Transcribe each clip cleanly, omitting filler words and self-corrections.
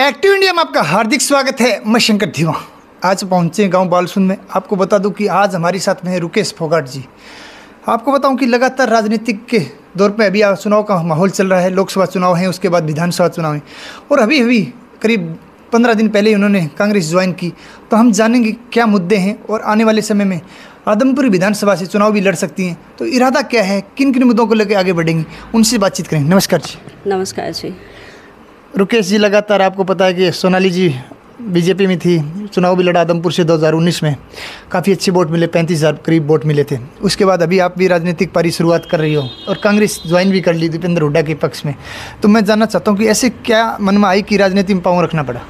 Active India में आपका हार्दिक स्वागत है। मैं शंकर धीवा आज पहुंचे गांव बालसुंद में। आपको बता दूं कि आज हमारे साथ में है रुकेश फोगाट जी। आपको बताऊं कि लगातार राजनीतिक के दौर पे अभी चुनाव का माहौल चल रहा है। लोकसभा चुनाव है, उसके बाद विधानसभा चुनाव है और अभी करीब 15 दिन पहले उन्होंने कांग्रेस ज्वाइन की। तो हम जानेंगे क्या मुद्दे हैं और आने वाले समय में आदमपुर विधानसभा से चुनाव भी लड़ सकती हैं, तो इरादा क्या है, किन किन मुद्दों को लेकर आगे बढ़ेंगी, उनसे बातचीत करेंगे। नमस्कार जी। नमस्कार जी। रुकेश जी, लगातार आपको पता है कि सोनाली जी बीजेपी में थी, चुनाव भी लड़ा आदमपुर से 2019 में, काफ़ी अच्छे वोट मिले, 35,000 करीब वोट मिले थे। उसके बाद अभी आप भी राजनीतिक पारी शुरुआत कर रही हो और कांग्रेस ज्वाइन भी कर ली दीपेंद्र हुड्डा के पक्ष में। तो मैं जानना चाहता हूँ कि ऐसे क्या मन में आई कि राजनीति में पाँव रखना पड़ा?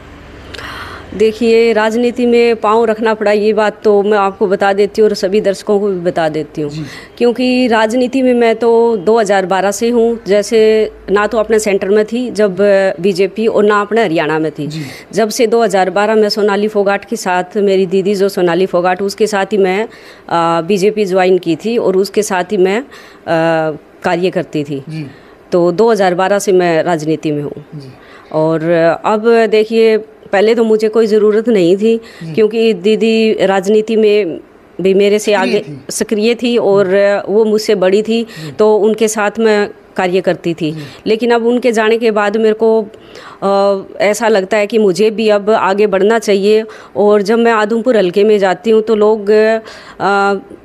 देखिए, राजनीति में पाँव रखना पड़ा ये बात तो मैं आपको बता देती हूँ और सभी दर्शकों को भी बता देती हूँ, क्योंकि राजनीति में मैं तो 2012 से हूँ। जैसे ना तो अपने सेंटर में थी जब बीजेपी और ना अपने हरियाणा में थी। जब से 2012 में सोनाली फोगाट के साथ, मेरी दीदी जो सोनाली फोगाट, उसके साथ ही मैं बीजेपी ज्वाइन की थी और उसके साथ ही मैं कार्य करती थी। तो 2012 से मैं राजनीति में हूँ। और अब देखिए, पहले तो मुझे कोई ज़रूरत नहीं थी क्योंकि दीदी राजनीति में भी मेरे से आगे सक्रिय थी और वो मुझसे बड़ी थी, तो उनके साथ मैं कार्य करती थी। लेकिन अब उनके जाने के बाद मेरे को ऐसा लगता है कि मुझे भी अब आगे बढ़ना चाहिए। और जब मैं आदमपुर हल्के में जाती हूँ तो लोग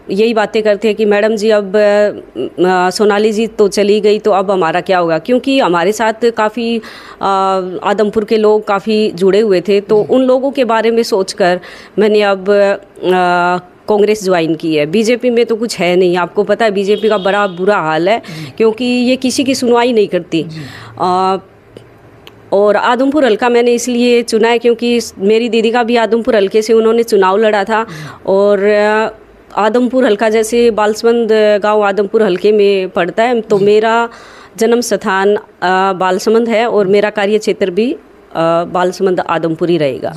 यही बातें करते हैं कि मैडम जी अब सोनाली जी तो चली गई तो अब हमारा क्या होगा, क्योंकि हमारे साथ काफ़ी आदमपुर के लोग काफ़ी जुड़े हुए थे। तो उन लोगों के बारे में सोचकर मैंने अब कांग्रेस ज्वाइन की है। बीजेपी में तो कुछ है नहीं, आपको पता है बीजेपी का बड़ा बुरा हाल है क्योंकि ये किसी की सुनवाई नहीं करती। और आदमपुर हल्का मैंने इसलिए चुना है क्योंकि मेरी दीदी का भी आदमपुर हल्के से उन्होंने चुनाव लड़ा था। और आदमपुर हल्का जैसे बालसमंद गांव आदमपुर हल्के में पड़ता है, तो मेरा जन्म स्थान बालसमंद है और मेरा कार्य क्षेत्र भी बालसमंद आदमपुर ही रहेगा।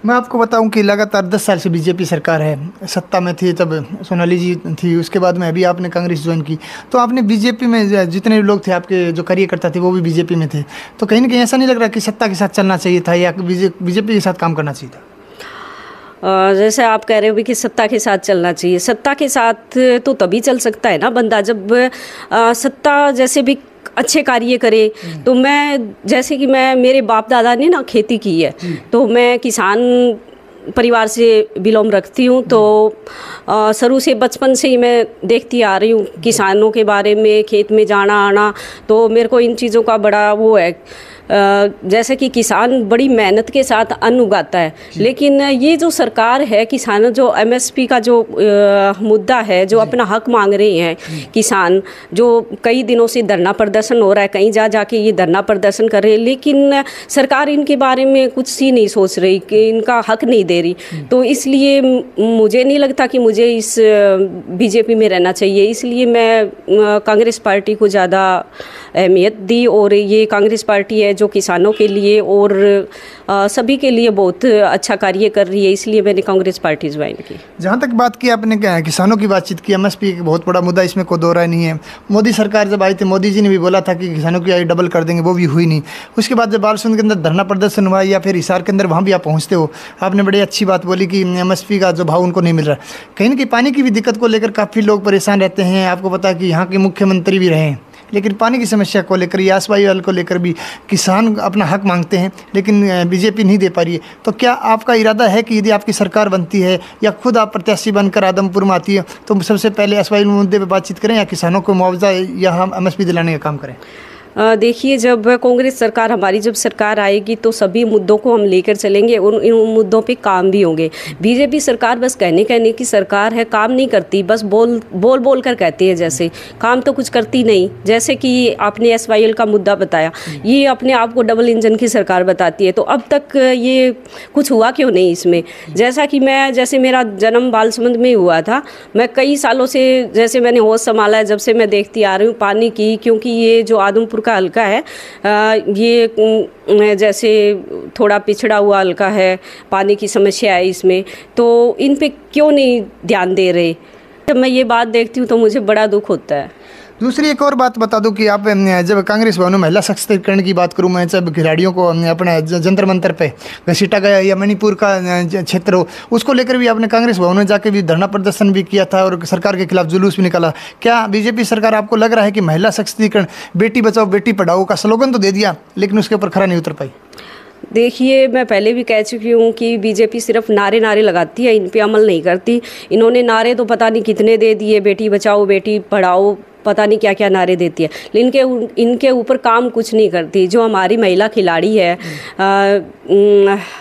मैं आपको बताऊं कि लगातार 10 साल से बीजेपी सरकार है, सत्ता में थी तब सोनाली जी थी, उसके बाद में अभी आपने कांग्रेस ज्वाइन की। तो आपने बीजेपी में जितने लोग थे आपके जो कार्यकर्ता थे वो भी बीजेपी में थे, तो कहीं ना कहीं ऐसा नहीं लग रहा कि सत्ता के साथ चलना चाहिए था या बीजेपी के साथ काम करना चाहिए था? जैसे आप कह रहे हो भी कि सत्ता के साथ चलना चाहिए, सत्ता के साथ तो तभी चल सकता है ना बंदा जब सत्ता जैसे भी अच्छे कार्य करे। तो मैं जैसे कि मेरे बाप दादा ने ना खेती की है, तो मैं किसान परिवार से बिलोंग रखती हूँ। तो शुरू से बचपन से ही मैं देखती आ रही हूँ किसानों के बारे में, खेत में जाना आना। तो मेरे को इन चीज़ों का बड़ा वो है, जैसे कि किसान बड़ी मेहनत के साथ अन्न उगाता है। लेकिन ये जो सरकार है, किसानों जो एमएसपी का जो मुद्दा है, जो अपना हक मांग रहे हैं किसान, जो कई दिनों से धरना प्रदर्शन हो रहा है, कहीं जाके ये धरना प्रदर्शन कर रहे हैं, लेकिन सरकार इनके बारे में कुछ ही नहीं सोच रही, कि इनका हक नहीं दे रही। तो इसलिए मुझे नहीं लगता कि मुझे इस बीजेपी में रहना चाहिए। इसलिए मैं कांग्रेस पार्टी को ज़्यादा अहमियत दी और ये कांग्रेस पार्टी है जो किसानों के लिए और सभी के लिए बहुत अच्छा कार्य कर रही है, इसलिए मैंने कांग्रेस पार्टी ज्वाइन की। जहाँ तक बात की आपने किसानों की बातचीत की, एमएसपी एक बहुत बड़ा मुद्दा, इसमें कोई दो राय नहीं है। मोदी सरकार जब आई थी, मोदी जी ने भी बोला था कि किसानों की आय डबल कर देंगे, वो भी हुई नहीं। उसके बाद जब बालसुंद के अंदर धरना प्रदर्शन हुआ या फिर हिसार के अंदर, वहाँ भी आप पहुँचते हो, आपने बड़ी अच्छी बात बोली कि एमएसपी का जो भाव उनको नहीं मिल रहा। कहीं ना कहीं पानी की भी दिक्कत को लेकर काफ़ी लोग परेशान रहते हैं। आपको पता है कि यहाँ के मुख्यमंत्री भी रहे हैं, लेकिन पानी की समस्या को लेकर या वायुमंडल को लेकर भी किसान अपना हक मांगते हैं, लेकिन बीजेपी नहीं दे पा रही है। तो क्या आपका इरादा है कि यदि आपकी सरकार बनती है या खुद आप प्रत्याशी बनकर आदमपुर में आती है, तो सबसे पहले वायुमंडल मुद्दे पर बातचीत करें या किसानों को मुआवजा या हम एमएसपी दिलाने का काम करें? देखिए, जब कांग्रेस सरकार हमारी जब सरकार आएगी तो सभी मुद्दों को हम लेकर चलेंगे और इन मुद्दों पे काम भी होंगे। बीजेपी सरकार बस कहने की सरकार है, काम नहीं करती, बस बोल कर कहती है, जैसे काम तो कुछ करती नहीं। जैसे कि आपने एसवाईएल का मुद्दा बताया, ये अपने आप को डबल इंजन की सरकार बताती है, तो अब तक ये कुछ हुआ क्यों नहीं इसमें? जैसे मेरा जन्म बालसमंद में हुआ था, मैं कई सालों से जैसे मैंने होश संभाला है, जब से मैं देखती आ रही हूँ पानी की, क्योंकि ये जो आदमपुर का हल्का है, ये जैसे थोड़ा पिछड़ा हुआ हल्का है, पानी की समस्या है इसमें, तो इन पे क्यों नहीं ध्यान दे रहे? जब मैं ये बात देखती हूँ तो मुझे बड़ा दुख होता है। दूसरी एक और बात बता दूं कि आप जब कांग्रेस भवन में महिला सशक्तिकरण की बात करूं मैं, जब खिलाड़ियों को अपने जंतर मंतर पे घसीटा गया या मणिपुर का क्षेत्र हो, उसको लेकर भी आपने कांग्रेस भवन में जाके भी धरना प्रदर्शन भी किया था और सरकार के खिलाफ जुलूस भी निकाला। क्या बीजेपी सरकार, आपको लग रहा है कि महिला सशक्तिकरण, बेटी बचाओ बेटी पढ़ाओ का स्लोगन तो दे दिया लेकिन उसके ऊपर खरा नहीं उतर पाई? देखिए, मैं पहले भी कह चुकी हूँ कि बीजेपी सिर्फ नारे नारे लगाती है, इन पे अमल नहीं करती। इन्होंने नारे तो पता नहीं कितने दे दिए, बेटी बचाओ बेटी पढ़ाओ, पता नहीं क्या क्या नारे देती है, लेकिन इनके ऊपर काम कुछ नहीं करती। जो हमारी महिला खिलाड़ी है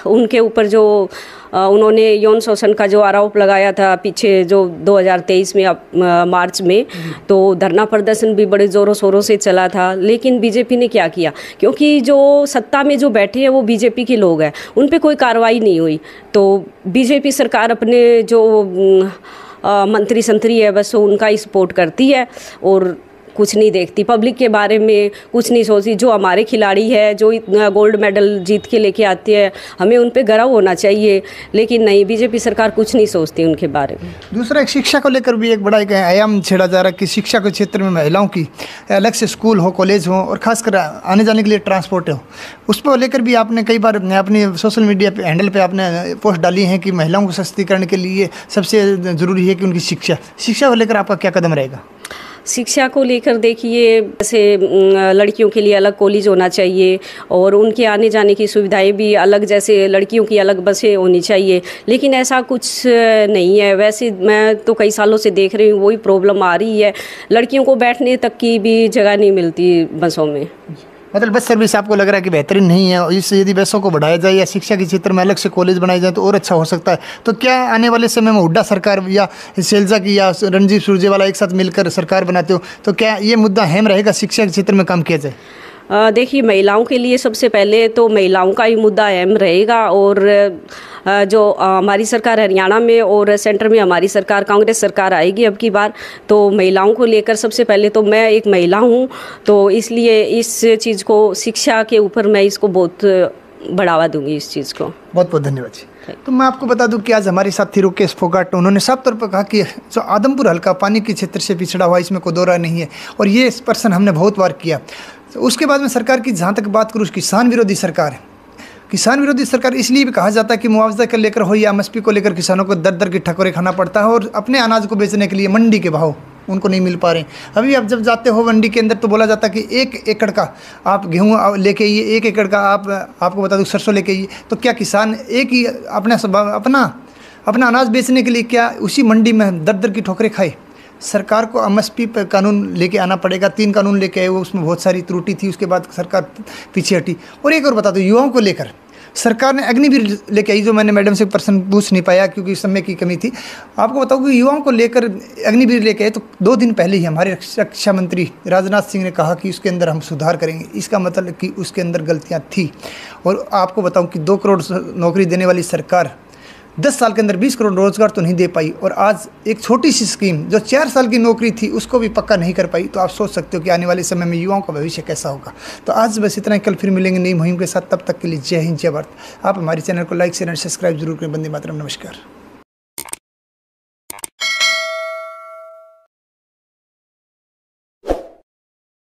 उनके ऊपर जो उन्होंने यौन शोषण का जो आरोप लगाया था पीछे जो 2023 में मार्च में, तो धरना प्रदर्शन भी बड़े ज़ोरों शोरों से चला था। लेकिन बीजेपी ने क्या किया, क्योंकि जो सत्ता में जो बैठे हैं वो बीजेपी के लोग हैं, उन पे कोई कार्रवाई नहीं हुई। तो बीजेपी सरकार अपने जो मंत्री संतरी है बस उनका ही सपोर्ट करती है और कुछ नहीं देखती, पब्लिक के बारे में कुछ नहीं सोचती। जो हमारे खिलाड़ी है जो गोल्ड मेडल जीत के लेके आते हैं, हमें उन पे गर्व होना चाहिए, लेकिन नहीं, बीजेपी सरकार कुछ नहीं सोचती उनके बारे में। दूसरा, एक शिक्षा को लेकर भी एक बड़ा एक आयाम छेड़ा जा रहा है कि शिक्षा के क्षेत्र में महिलाओं की अलग से स्कूल हो, कॉलेज हो और खासकर आने जाने के लिए ट्रांसपोर्ट हो, उस पर लेकर भी आपने कई बार अपनी सोशल मीडिया पे हैंडल पे आपने पोस्ट डाली है कि महिलाओं को सशक्तिकरण के लिए सबसे ज़रूरी है कि उनकी शिक्षा को लेकर आपका क्या कदम रहेगा? शिक्षा को लेकर देखिए, जैसे लड़कियों के लिए अलग कॉलेज होना चाहिए और उनके आने जाने की सुविधाएं भी अलग, जैसे लड़कियों की अलग बसें होनी चाहिए, लेकिन ऐसा कुछ नहीं है। वैसे मैं तो कई सालों से देख रही हूँ वही प्रॉब्लम आ रही है, लड़कियों को बैठने तक की भी जगह नहीं मिलती बसों में। मतलब बस सर्विस आपको लग रहा है कि बेहतरीन नहीं है, इससे यदि बसों को बढ़ाया जाए या शिक्षा के क्षेत्र में अलग से कॉलेज बनाए जाए तो और अच्छा हो सकता है। तो क्या आने वाले समय में हुड्डा सरकार या शैलजा की या रणजीत सुरजेवाला एक साथ मिलकर सरकार बनाते हो तो क्या ये मुद्दा अहम रहेगा, शिक्षा के क्षेत्र में काम किया जाए? देखिए, महिलाओं के लिए सबसे पहले तो महिलाओं का ही मुद्दा अहम रहेगा और जो हमारी सरकार हरियाणा में और सेंटर में हमारी सरकार कांग्रेस सरकार आएगी अब की बार, तो महिलाओं को लेकर सबसे पहले तो मैं एक महिला हूँ, तो इसलिए इस चीज़ को, शिक्षा के ऊपर मैं इसको बहुत बढ़ावा दूंगी इस चीज़ को। बहुत बहुत धन्यवाद जी। तो मैं आपको बता दूं कि आज हमारे साथी रुकेश फोगाट, उन्होंने साफ तौर पर कहा कि जो आदमपुर हल्का पानी के क्षेत्र से पिछड़ा हुआ, इसमें कोई दो राय नहीं है और ये प्रश्न हमने बहुत बार किया। तो उसके बाद में सरकार की जहाँ तक बात करूँ, किसान विरोधी सरकार है। किसान विरोधी सरकार इसलिए भी कहा जाता है कि मुआवजा को लेकर हो या एमएसपी को लेकर किसानों को दर दर की ठकोरे खाना पड़ता है और अपने अनाज को बेचने के लिए मंडी के भाव उनको नहीं मिल पा रहे हैं। अभी आप जब जाते हो मंडी के अंदर तो बोला जाता है कि 1 एकड़ का आप गेहूँ लेके आइए, 1 एकड़ का आपको बता दूँ सरसों लेके आइए। तो क्या किसान एक ही अपना अनाज बेचने के लिए क्या उसी मंडी में दर दर की ठोकरें खाए? सरकार को एमएसपी पर कानून लेके आना पड़ेगा। 3 कानून लेके आए, वो उसमें बहुत सारी त्रुटि थी, उसके बाद सरकार पीछे हटी। और एक और बता दो, युवाओं को लेकर सरकार ने अग्निवीर लेके आई, जो मैंने मैडम से प्रश्न पूछ नहीं पाया क्योंकि समय की कमी थी। आपको बताऊँ कि युवाओं को लेकर अग्निवीर लेके आए तो 2 दिन पहले ही हमारे रक्षा मंत्री राजनाथ सिंह ने कहा कि उसके अंदर हम सुधार करेंगे। इसका मतलब कि उसके अंदर गलतियाँ थी। और आपको बताऊँ कि 2 करोड़ नौकरी देने वाली सरकार 10 साल के अंदर 20 करोड़ रोजगार तो नहीं दे पाई और आज एक छोटी सी स्कीम जो 4 साल की नौकरी थी उसको भी पक्का नहीं कर पाई। तो आप सोच सकते हो कि आने वाले समय में युवाओं का भविष्य कैसा होगा। तो आज बस इतना ही, कल फिर मिलेंगे नई मुहिम के साथ। तब तक के लिए जय हिंद, जय भारत। आप हमारे चैनल को लाइक शेयर एंड सब्सक्राइब जरूर करें। वंदे मातरम। नमस्कार।